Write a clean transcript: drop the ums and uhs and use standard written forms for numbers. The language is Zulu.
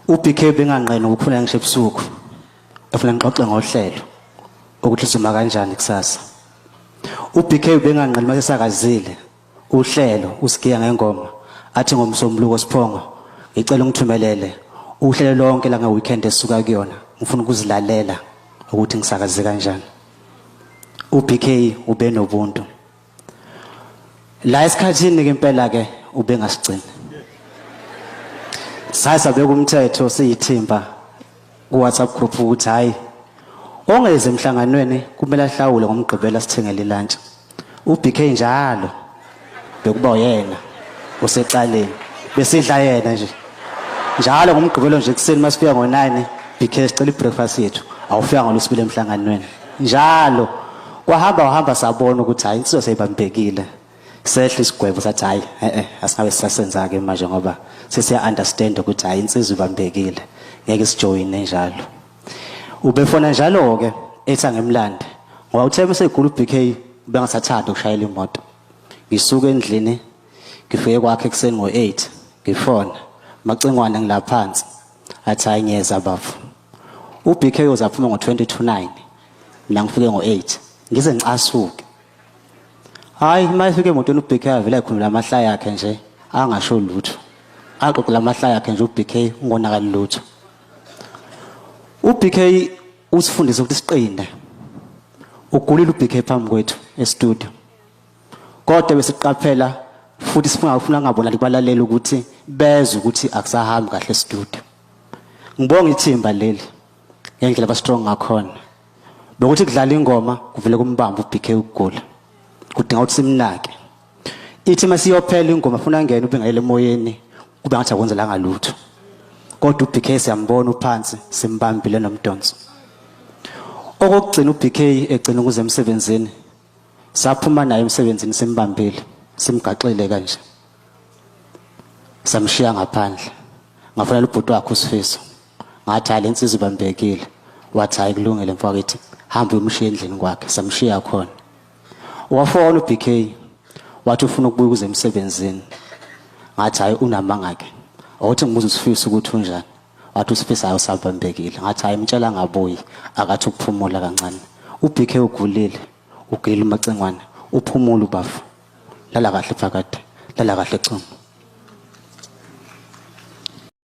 uBeeky benganqena ukuphula ngisho ebusuku efuna ngixoxe ngohlelo ukuthi sizuma kanjani kusasa. uBeeky benganqena mase sakazile uhlelo usigiya ngengoma athi ngomsombuluko Sphongo ngicela ungithumelele uhlelo lonke la ngeweekend esuka kuyona ngifuna ukuzilalela ukuthi ngisakaze kanjani. uBeeky ube nobuntu la esikhathini ke impela ke ube ngasigcina. Sayisabeka umthetho siyithimba ku WhatsApp group ukuthi hayi ongeze emhlanganweni kumele ahlawule ngomgqibelo sithengele lunch. uBeeky njalo bekuba uyena usecaleni besidla yena nje njalo ngomgqibelo nje kuseni masifika ngo9 Beeky sicela ibreakfast yethu awufika ngolosibili emhlanganweni njalo wahamba sabona ukuthi hayi insizwa seyibambekile sehle isigwebo sathi hayi asingabe sisasenza ke manje ngoba sesiya understand ukuthi hayi insizwa ibambekile ngeke sijoyine njalo. Ubefona njalo ke ethi ngemlande ngoba uthe bese igula uBeeky bengasathanda ukushayela imoto. Ngisuka endlini ngifike kwakhe kuseni ngo8 ngifona Macingwane ngilaphansi athi ayengeza bafu. uBeeky uzaphuma ngo20 mina ngifike ngo8 ngize ngicasuke. Hayi mayifike emotweni uBeeky avela ekhulula amahlaya akhe nje angasho lutho. Aqoqela amahlaya akhe nje uBeeky ungonakali lutho. uBeeky usifundisa ukuthi siqine. Ugulile uBeeky phambi kwethu e-studio. Kodwa besiqaphela futhi sifuna ngabona libalaleli ukuthi bezwe ukuthi akusahambi kahle e-studio. Ngibonga ithimba leli ngendlela ba-strong ngakhona. Bekuthi kudlala ingoma kuvele kumbamba uBeeky ukugula. Kudinga ukuthi simnake. Ithi masiyophela ingoma ufuna ngene ubengayele emoyeni kube ngathi akwenzela ngalutho. Kodwa uBeeky siyambona uphansi simbambile nomdonso. Okugcina uBeeky egcina ukuze emsebenzini. Saphuma naye emsebenzini simbambile, simgaxile kanje. Samshiya ngaphandle. Ngafonela ubhuti wakhe uSifiso. Ngathi hayi lensizwa ibambekile. Wathi hayi kulungile mfowethu. Hamba umshiya endlini kwakhe, samshiya khona. Wafona uBeeky wathi ufuna ukubuya kuze emsebenzini. Ngathi hayi unamanga ke. Awuthi ngibuza uSifiso ukuthi unjani. Wathi uSifiso ayosabambekile. Ngathi hayi mtshela ngabuyi akathi ukuphumula kancane. uBeeky ugulile. Ugilile Macingwane uphumula ubafu. Lala kahle phakade. Lala kahle Cuma.